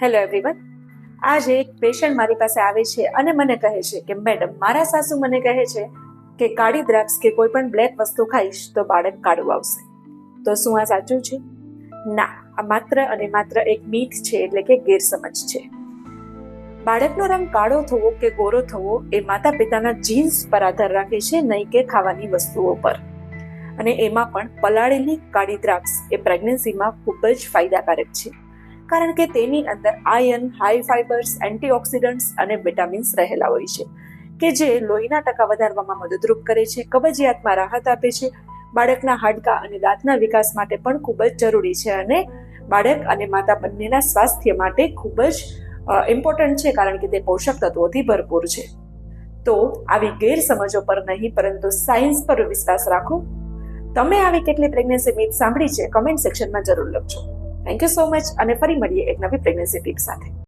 Hello everyone. આજે એક patient મારી પાસે આવે છે અને મને કહે છે કે મેડમ, મારા સાસુ મને કહે છે કે કાળી દ્રાક્ષ કે કોઈ પણ બ્લેક વસ્તુ ખાઈશ તો બાળક કાળું આવશે. તો શું આ સાચું છે? ના, આ માત્ર અને માત્ર એક મીથ છે, એટલે કે ગેરસમજ છે. બાળકનો રંગ કાળો થવો કે ગોરો થવો એ માતા પિતાના જીન્સ પર આધાર રાખે છે, નહીં કે ખાવાની વસ્તુઓ પર. અને એમાં પણ પલાળેલી કાળી દ્રાક્ષ એ પ્રેગ્નન્સીમાં ખૂબ જ ફાયદાકારક છે, કારણ કે તેની અંદર આયર્ન, હાઈ ફાઇબર્સ, એન્ટીઓક્સિડન્ટ્સ અને વિટામિન્સ રહેલા હોય છે, કે જે લોહીના ટકા વધારવામાં મદદરૂપ કરે છે, કબજિયાતમાં રાહત આપે છે, બાળકના હાડકાં અને દાંતના વિકાસ માટે પણ ખૂબ જ જરૂરી છે, અને બાળક અને માતા બંનેના સ્વાસ્થ્ય માટે ખૂબ જ ઇમ્પોર્ટન્ટ છે, કારણ કે તે પોષક તત્વોથી ભરપૂર છે. તો આવી ગેરસમજો પર નહીં, પરંતુ સાયન્સ પર વિશ્વાસ રાખો. તમે આવી કેટલી પ્રેગ્નન્સી મિથ સાંભળી છે? કમેન્ટ સેક્શનમાં જરૂર લખજો. થેન્ક યુ સો મચ, અને ફરી મળીએ એક નવી પ્રેગ્નન્સી ટિપ સાથે.